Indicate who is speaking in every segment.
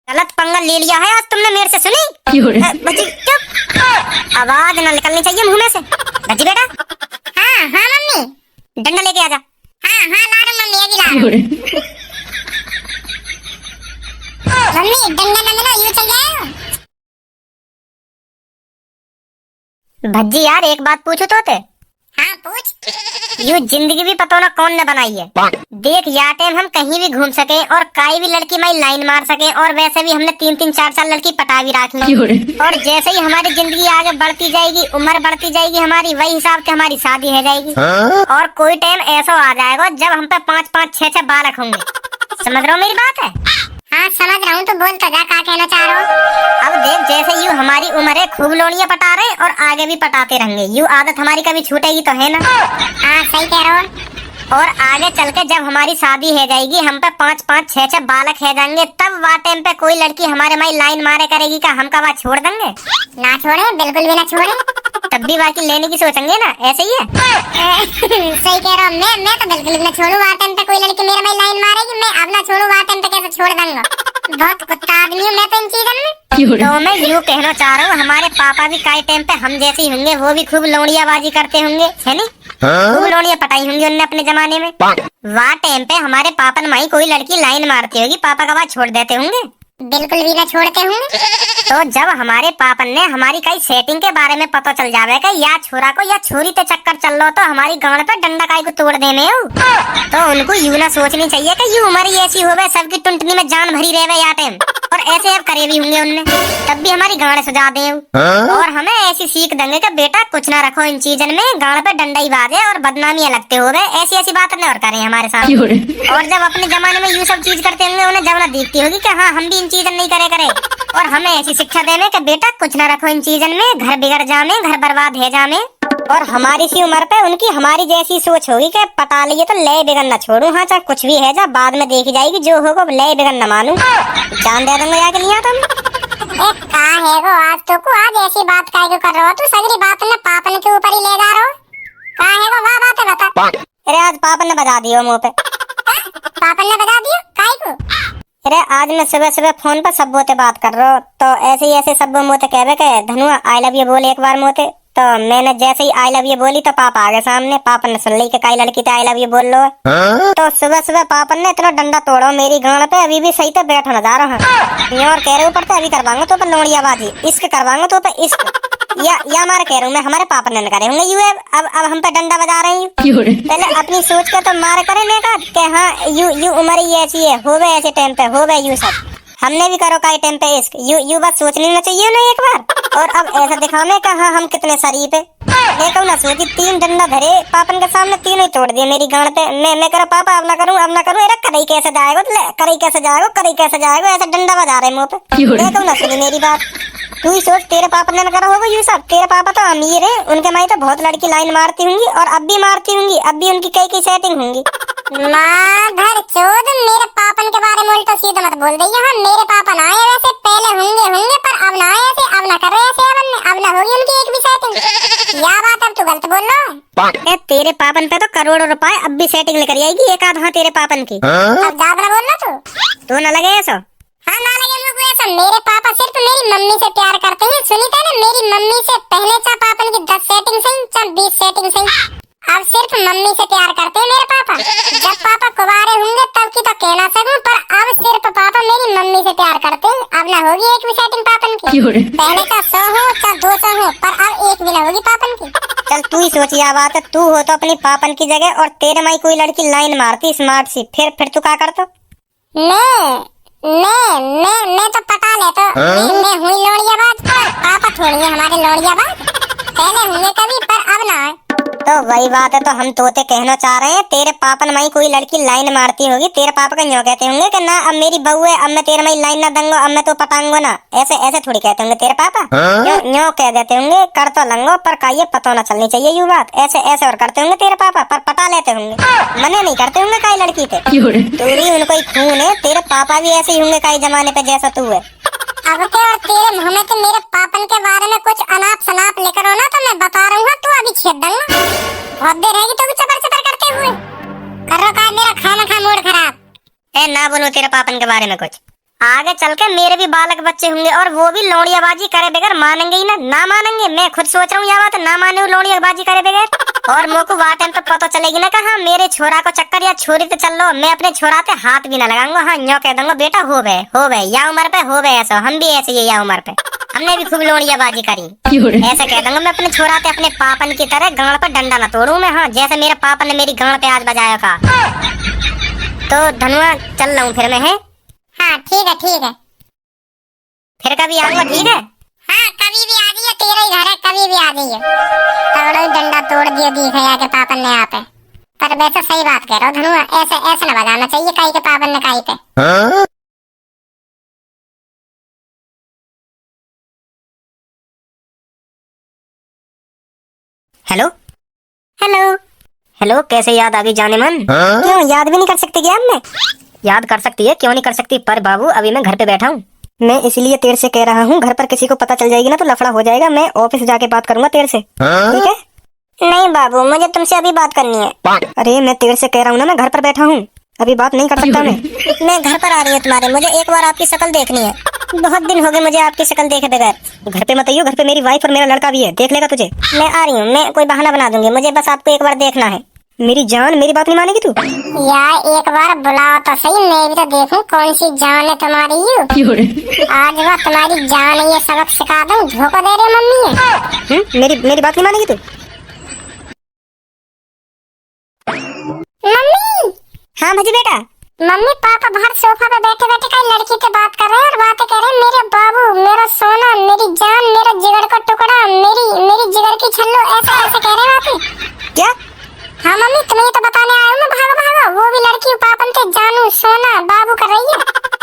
Speaker 1: गलत पंगा ले लिया है आज तुमने मेरे से, सुनी? बच्ची चुप, आवाज ना निकलनी चाहिए मुंह में से। बच्ची बेटा।
Speaker 2: हाँ हाँ मम्मी।
Speaker 1: डंडा लेके आजा।
Speaker 2: हाँ हाँ ला रहा मम्मी, अभी ला रहा हूँ। मम्मी डंडा न मिला, यूं चल जाएगा।
Speaker 1: भज्जी यार एक बात पूछो तो ते?
Speaker 2: हाँ पूछ।
Speaker 1: यूं जिंदगी भी पता ना कौन ने बनाई है। देख या टाइम हम कहीं भी घूम सके और कोई भी लड़की माई लाइन मार सके, और वैसे भी हमने 3-3 4 साल लड़की पटा भी रखी है। और जैसे ही हमारी जिंदगी आगे बढ़ती जाएगी, उम्र बढ़ती जाएगी हमारी, वही हिसाब से हमारी शादी हो जाएगी। और कोई टाइम ऐसा आ जाएगा जब हम पे 5-5 6-6 बालक होंगे। समझ रहे हो मेरी बात है?
Speaker 2: हाँ समझ रहा हूँ, तो बोल तो जा, क्या कहना चाह रहा हो?
Speaker 1: अब देख जैसे यूं हमारी उम्र है, खूब लोनियां पटा रहे और आगे भी पटाते रहेंगे। यूं आदत हमारी कभी छूटेगी तो है ना?
Speaker 2: हाँ सही कह रहे हो।
Speaker 1: और आगे चल के जब हमारी शादी हो जाएगी, हम पे 5-5 6-6 बालक है जाएंगे, तब वह टाइम पे कोई लड़की हमारे माई लाइन मारे करेगी का हम का वहाँ छोड़ देंगे?
Speaker 2: ना छोड़े, बिल्कुल भी ना छोड़े।
Speaker 1: तब भी बाकी लेने की सोचेंगे ना, ऐसे ही है।
Speaker 2: सही कह रहा हूँ, मैं तो बिल्कुल भी ना छोड़ू। वहाँ टाइम पे कोई लड़की मेरे माई लाइन मारेगी, मैं अब ना छोड़ू। वहाँ टाइम पे कैसे छोड़ दूंगा? बहुत कुत्ता आदमी हूँ मैं तो इन चीजों में।
Speaker 1: तो मैं यूँ कहना चाह रहा हूँ, हमारे पापा भी कई टाइम पे हम जैसे ही होंगे, वो भी खूब लोनियाबाजी करते होंगे, है नी? खूब लोनियां पटाई होंगी उनने अपने जमाने में। वहाँ टाइम पे हमारे पापा ने माई कोई लड़की लाइन मारती होगी, पापा का बात छोड़ देते होंगे?
Speaker 2: बिल्कुल भी ना छोड़ते होंगे।
Speaker 1: तो जब हमारे पापन ने हमारी कई सेटिंग के बारे में पता चल जावे कि या छोरा को या छोरी ते चक्कर चल लो, तो हमारी गांड पे डंडा काई को तोड़ देने हो, तो उनको यूं ना सोचनी चाहिए कि यूं हमारी ऐसी होवे, सबकी टुंटनी में जान भरी रहे या टाइम, और ऐसे अब करे भी होंगे उनने, तब भी हमारी गांड सजा दे। और हमें ऐसी सीख देंगे कि बेटा कुछ ना रखो इन चीजन में, गांड पे डंडा ही बाजे और बदनामी लगते हो गए, ऐसी ऐसी बात न और करें हमारे साथ। और जब अपने जमाने में यूं सब चीज करते होंगे, उन्हें जब ना दिखती होगी कि हाँ हम भी इन चीजन नहीं करे करे, और हमें ऐसी शिक्षा देने कि बेटा कुछ ना रखो इन चीजन में, घर बिगड़ जामे, घर बर्बाद है जामे। और हमारी सी उम्र पे उनकी हमारी जैसी सोच होगी कि पटा लिए तो ले बिगड़ न छोड़ू, हाँ चाहे कुछ भी है, जा बाद में देखी जाएगी, जो होगा ले बिगड़ न मानू, जान दे दूंगा जाके लिया तुम।
Speaker 2: का है वो आज तो को आज ऐसी बात काहे को कर रहा हो तू? सगरी बात ने पापन के ऊपर ही ले जा रहा हो। का है वो वाह बात है बता।
Speaker 1: अरे आज पापन ने बजा दियो मुंह पे।
Speaker 2: पापन ने बजा दिया काहे को?
Speaker 1: अरे आज मैं सुबह सुबह फोन पर सब बोते बात कर रहा हूँ, तो ऐसे ही ऐसे सब मोते कहवे के धनुआ आई लव यू बोले एक बार मोते, तो मैंने जैसे ही आई लव यू बोली तो पापा आ गए सामने। पापा ने सुन ली कि कई लड़की थे आई लव यू बोल लो। तो सुबह सुबह पापा ने इतना डंडा तोड़ा मेरी गांड पे, अभी भी सही तो बैठ न जा रहा है। और कह रहे ऊपर तो अभी करवाऊंगा तो पर लोड़ियाबाजी, इश्क करवाऊंगा तो पर इश्क, या मारे कह रहा हूँ मैं, हमारे पापा ने करे होंगे यू। अब हम पे डंडा बजा रहे हैं। पहले अपनी सोच के तो मारे करे ने कि हाँ यू उम्र ही ऐसी है, हो गए ऐसे टाइम पे, हो गए यू सब, हमने भी करो कई टाइम पे इश्क, यू बात सोच लेना चाहिए ना एक बार। और अब ऐसा दिखाने का हाँ हम कितने शरीफ है, देखो ना सोची 3 डंडा धरे पापन के सामने, 3 ही तोड़ दिए मेरी गांड पे। मैं करो पापा अब ना करूँ अब ना करूँ, अरे करई कैसे जाएगा, करई कैसे जाएगा, करई कैसे जाएगा, ऐसा डंडा बजा रहे मुँह पे। देखो ना सुनी मेरी बात, तू ही सोच तेरे पापा ने करा होगा यू सब। तेरे पापा तो अमीर है, उनके माई तो बहुत लड़की लाइन मारती होंगी, और अब भी मारती होंगी, अब भी उनकी कई सेटिंग होंगी।
Speaker 2: माधर चोद, मेरे पापन के बारे में उल्टा सीधा मत बोल दे। यहाँ मेरे पापा ना आए वैसे, पहले होंगे पर अब ना आए ऐसे, अब ना कर रहे ऐसे, अब ना होगी उनकी एक भी सेटिंग। या बात अब तू गलत बोल रहा है।
Speaker 1: तेरे पापन पे तो करोड़ों रुपए अब भी सेटिंग लेकर आएगी एक आध, हाँ तेरे पापन की।
Speaker 2: अब ज्यादा ना बोलना
Speaker 1: तू ना लगे ऐसा।
Speaker 2: हाँ ना लगे मुझे ऐसा। मेरे पापा सिर्फ मेरी मम्मी से प्यार करते हैं, सुनी था ना, मेरी मम्मी से पहले चाहे पापन की 10 सेटिंग सही चाहे 20 सेटिंग सही, अब सिर्फ मम्मी से प्यार करते हैं मेरे पापा। जब पापा कुंवारे होंगे तब की तो कहना सकूं, पर अब सिर्फ पापा मेरी मम्मी से प्यार करते हैं। अब ना होगी एक भी सेटिंग पापन की, पहले का 100 हो चाहे 200 हो, पर अब एक भी ना होगी पापन की।
Speaker 1: चल तू ही सोच या बात है, तू हो तो अपनी पापन की जगह और तेरे माई कोई लड़की लाइन मारती स्मार्ट सी, फिर तू क्या करता?
Speaker 2: मैं तो पटा लेता। मैं हुई लोड़ियाबाज, पर पापा थोड़ी है हमारे लोड़ियाबाज, पहले होंगे कभी पर अब ना है।
Speaker 1: तो वही बात है, तो हम तोते कहना चाह रहे हैं तेरे पापन माई कोई लड़की लाइन मारती होगी, तेरे पापा का यूं कहते होंगे कि ना अब मेरी बहू है, अब मैं तेरे माई लाइन ना दूंगा, अब मैं तो पटाऊंगा ना, ऐसे ऐसे थोड़ी कहते होंगे तेरे पापा। यूं कह देते होंगे कर तो लंगो पर का ये पता ना चलनी चाहिए यू बात, ऐसे ऐसे और करते होंगे तेरे पापा, पर पटा लेते होंगे, मने नहीं करते होंगे कई लड़की थे। तू भी उनको ही खून है, तेरे पापा भी ऐसे ही होंगे कई जमाने पे जैसा तू है।
Speaker 2: अब के और तेरे मुंह में के मेरे पापन के बारे में कुछ अनाप शनाप लेकर हो ना, तो मैं बता रहा हूँ, तू अभी छेद दूंगा। बहुत देर रहेगी तो चपर चपर करते हुए। कर रहा का मेरा खाना खा मूड खराब।
Speaker 1: ना बोलो तेरे पापन के बारे में कुछ, आगे चल के मेरे भी बालक बच्चे होंगे और वो भी लौड़ियाबाजी करे बगैर मानेंगे ही ना, ना मानेंगे। मैं खुद सोच रहा हूँ यह बात, ना माने लौड़ियाबाजी करे बगैर। और मोको वहाँ टाइम पे पता चलेगी ना कहा मेरे छोरा को चक्कर या छोरी तो चल लो, मैं अपने छोरा पे हाथ भी ना लगाऊंगा। हाँ यो कह दूंगा बेटा हो गए या उम्र पे हो गए, ऐसा हम भी ऐसे ही या उम्र पे हमने भी खूब लौड़ियाबाजी करी। ऐसा कह दूंगा मैं अपने छोरा पे, अपने पापन की तरह गांड पे डंडा ना तोड़ू मैं। हाँ जैसे मेरे पापन ने मेरी गांड पे आज बजाया का। तो धनुआ चल रहा हूँ फिर मैं, है?
Speaker 2: हाँ ठीक है ठीक है।
Speaker 1: फिर कभी आऊंगा, ठीक है?
Speaker 2: हाँ कभी भी आ जाइए, तेरा ही घर है, कभी भी आ जाइए। तगड़ा डंडा तोड़ दिया दिखाया के पापन ने यहाँ पे। पर वैसे सही बात कह रहा हूँ धनुआ, ऐसे ऐसे ना बजाना चाहिए काई के पापन ने काई पे।
Speaker 1: हेलो हेलो हेलो, कैसे याद आ गई जाने मन? क्यों याद भी नहीं कर सकती क्या? मैं याद कर सकती है, क्यों नहीं कर सकती? पर बाबू अभी मैं घर पे बैठा हूँ। मैं इसलिए तेरे से कह रहा हूँ, घर पर किसी को पता चल जाएगी ना तो लफड़ा हो जाएगा। मैं ऑफिस जाके बात करूंगा तेरे से, ठीक है? नहीं बाबू, मुझे तुमसे अभी बात करनी है। अरे मैं तेरे से कह रहा हूँ ना, मैं घर पर बैठा हूँ, अभी बात नहीं कर सकता मैं घर पर आ रही हूँ तुम्हारे, मुझे एक बार आपकी शक्ल देखनी है। बहुत दिन हो गए मुझे आपकी शक्ल देखे बगैर। घर पे मत आइयो, घर पे मेरी वाइफ और मेरा लड़का भी है, देख लेगा तुझे। मैं आ रही हूँ, मैं कोई बहाना बना दूंगी, मुझे बस आपको एक बार देखना है। मेरी जान, मेरी बात नहीं मानेगी तू?
Speaker 2: यार एक बार बुलाओ तो सही, मैं भी तो देखूं कौन सी जान है तुम्हारी। आज वह तुम्हारी जान है, ये सबक सिखा दूं। धोखा दे रही मम्मी है।
Speaker 1: मेरी बात नहीं मानेगी तू?
Speaker 2: मम्मी।
Speaker 1: हाँ भजी बेटा।
Speaker 2: मम्मी पापा बाहर सोफा पे बैठे बैठे कई लड़की से बात कर रहे हैं और बातें कर रहे हैं। मेरे बाबू, मेरा सोना, मेरी जान, मेरा जिगर का टुकड़ा, मेरी जिगर की छल्लो, ऐसे ऐसे कह रहे हैं बातें।
Speaker 1: क्या?
Speaker 2: हाँ मम्मी तुम्हें तो बताने आया हूँ मैं। भागो भागो, वो भी लड़की पापन के जानू सोना बाबू कर रही है।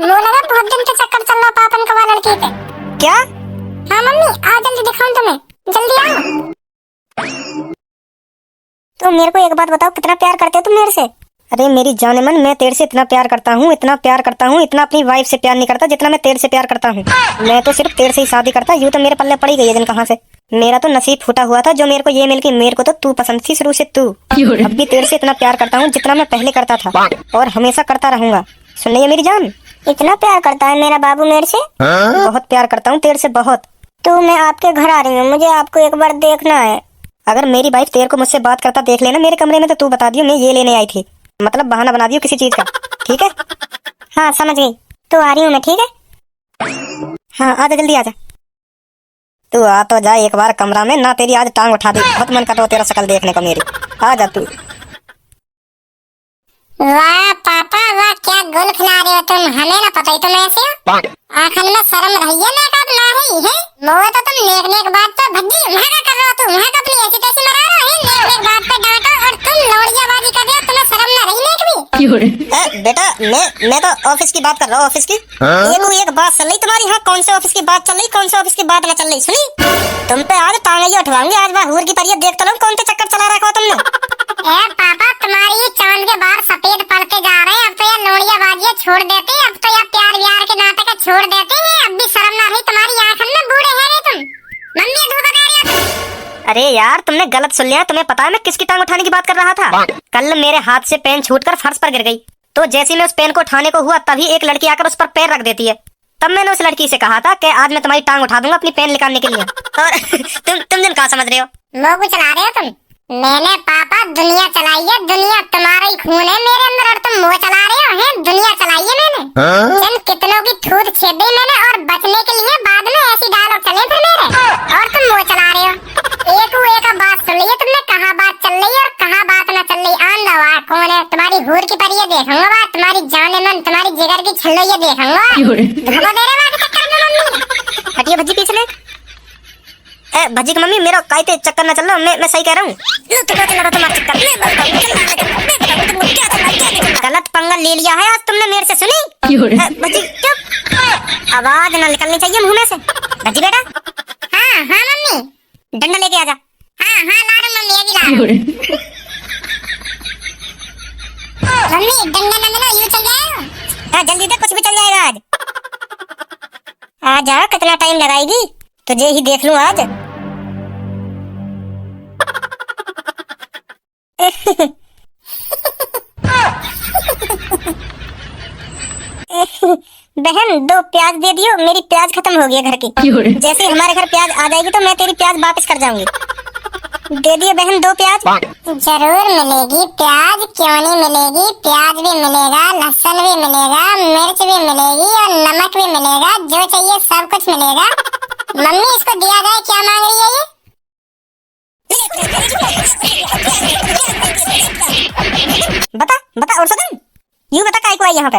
Speaker 2: वो लगा बहुत दिन से चक्कर चल रहा पापन का वो लड़की पे।
Speaker 1: क्या?
Speaker 2: हाँ मम्मी आओ जल्दी दिखाऊं तुम्हें, जल्दी आओ।
Speaker 1: तो मेरे को एक बात बताओ, कितना प्यार करते हो तुम मेरे से? अरे मेरी जाने मन, मैं तेरे से इतना प्यार करता हूँ, इतना प्यार करता हूँ, इतना अपनी वाइफ से प्यार नहीं करता जितना मैं तेरे से प्यार करता हूँ। मैं तो सिर्फ तेरे से ही शादी करता, यूं तो मेरे पल्ले पड़ी गई है दिन कहाँ से। मेरा तो नसीब फूटा हुआ था जो मेरे को ये मिल गई। मेरे को तो तू पसंद थी शुरू से, तू। अब भी तेरे से इतना प्यार करता हूँ जितना मैं पहले करता था और हमेशा करता रहूंगा। सुन रही है मेरी जान? इतना प्यार करता है मेरा बाबू मेरे से? बहुत प्यार करता हूँ तेरे से, बहुत। तो मैं आपके घर आ रही हूँ, मुझे आपको एक बार देखना है। अगर मेरी वाइफ तेरे को मुझसे बात करता देख लेना मेरे कमरे में तो तू बता दियो मैं ये लेने आई थी, मतलब बहाना बना दियो किसी चीज का, ठीक है? हाँ समझ गई, तो आ रही हूँ मैं, ठीक है? हाँ आजा, जल्दी आजा। तू आ तो जा एक बार कमरा में, ना तेरी आज टांग उठा दी, बहुत मन कर रहा तेरा शक्ल देखने को मेरी। आ जा तू।
Speaker 2: वाह पापा वाह, क्या गोल खिला रहे हो तुम, हमें ना पता ही तुम ऐसे हो। आखिर में शर्म रही है ना, कब ना रही है? मोए तो तुम नेक नेक बात पे भज्जी वहाँ का कर रहे हो, तुम वहाँ का अपनी ऐसी तैसी मरा रहे हो। नेक नेक बात पे डांटा और तुम लौड़ियाबाजी कर रहे हो, तुम्हें शर्म ना रही नेक भी?
Speaker 1: बेटा मैं तो ऑफिस की बात कर रहा हूँ, ऑफिस की। एक बात चल रही तुम्हारी। हाँ कौन से ऑफिस की बात चल रही, कौन से ऑफिस की बात ना चल रही? सुनी, तुम पे आज टांगे उठवाऊंगी आज, मैं हूर की तरह देख तो लो कौन से चक्कर चला रखा तुमने।
Speaker 2: पापा तुम्हारी ये चांद के बाहर सफेद पड़ते जा रहे हैं, अब तो ये लौड़ियाबाजी छोड़ देते हैं, अब तो ये प्यार व्यार के नाटक छोड़ देते हैं। अब भी शर्म ना रही तुम्हारी आंखन में, बूढ़े हैं रे तुम। मम्मी धोखा दे रही हो तुम।
Speaker 1: अरे यार तुमने गलत सुन लिया, तुम्हें पता है मैं किसकी टांग उठाने की बात कर रहा था? कल मेरे हाथ से पेन छूटकर फर्श पर गिर गई, तो जैसे मैं उस पेन को उठाने को हुआ तभी एक लड़की आकर उस पर पैर रख देती है। तब मैंने उस लड़की से कहा था कि आज मैं तुम्हारी टांग उठा दूंगा अपनी पेन निकालने के लिए। और तुम दिन कहाँ समझ रहे हो?
Speaker 2: मोगू चला रहे हो तुम। मैंने पापा दुनिया चलाई है, दुनिया तुम्हारा ही खून है मेरे अंदर और तुम वो चला रहे हो। हैं दुनिया चलाई है मैंने, जन कितनों की थूत छेद दी मैंने, और बचने के लिए बाद में ऐसी डायलॉग चले फिर मेरे, और तुम वो चला रहे हो। एक बात सुन ली है तुमने, कहाँ बात चल रही है और कहाँ बात ना चल रही। आन दवा कौन है तुम्हारी हूर की पर ये देखूंगा बात, तुम्हारी जाने मन तुम्हारी जिगर की छल्लो ये देखूंगा। धोखा दे रहे बात चक्कर में मम्मी।
Speaker 1: हटिए भज्जी पीछे ले। भज्जी की मम्मी मेरा कायते चक्कर ना चल रहा, मैं सही कह रहा हूँ। गलत पंगा ले लिया है आज तुमने मेरे से, सुनी? भज्जी चुप, आवाज ना निकलनी चाहिए मुंह में से। भज्जी बेटा।
Speaker 2: हाँ हाँ मम्मी।
Speaker 1: डंडा लेके आजा।
Speaker 2: हाँ हाँ ला रहा मम्मी, अभी ला रहा। मम्मी डंडा ना मिला यूं चल जाएगा।
Speaker 1: हाँ जल्दी दे, कुछ भी चल जाएगा आज। आजा, कितना टाइम लगाएगी तुझे ही देख लूं आज। बहन 2 प्याज दे दियो, मेरी प्याज खत्म हो गई है घर की। जैसे हमारे घर प्याज आ जाएगी तो मैं तेरी प्याज वापस कर जाऊंगी। दे दियो बहन 2 प्याज।
Speaker 2: जरूर मिलेगी प्याज, क्यों नहीं मिलेगी। प्याज भी मिलेगा, लहसुन भी मिलेगा, मिर्च भी मिलेगी और नमक भी मिलेगा। जो चाहिए सब कुछ मिलेगा। मम्मी इसको दिया जाए, क्या मांग रही है
Speaker 1: बता बता और सदन, यूं बता काय को आई यहाँ पे।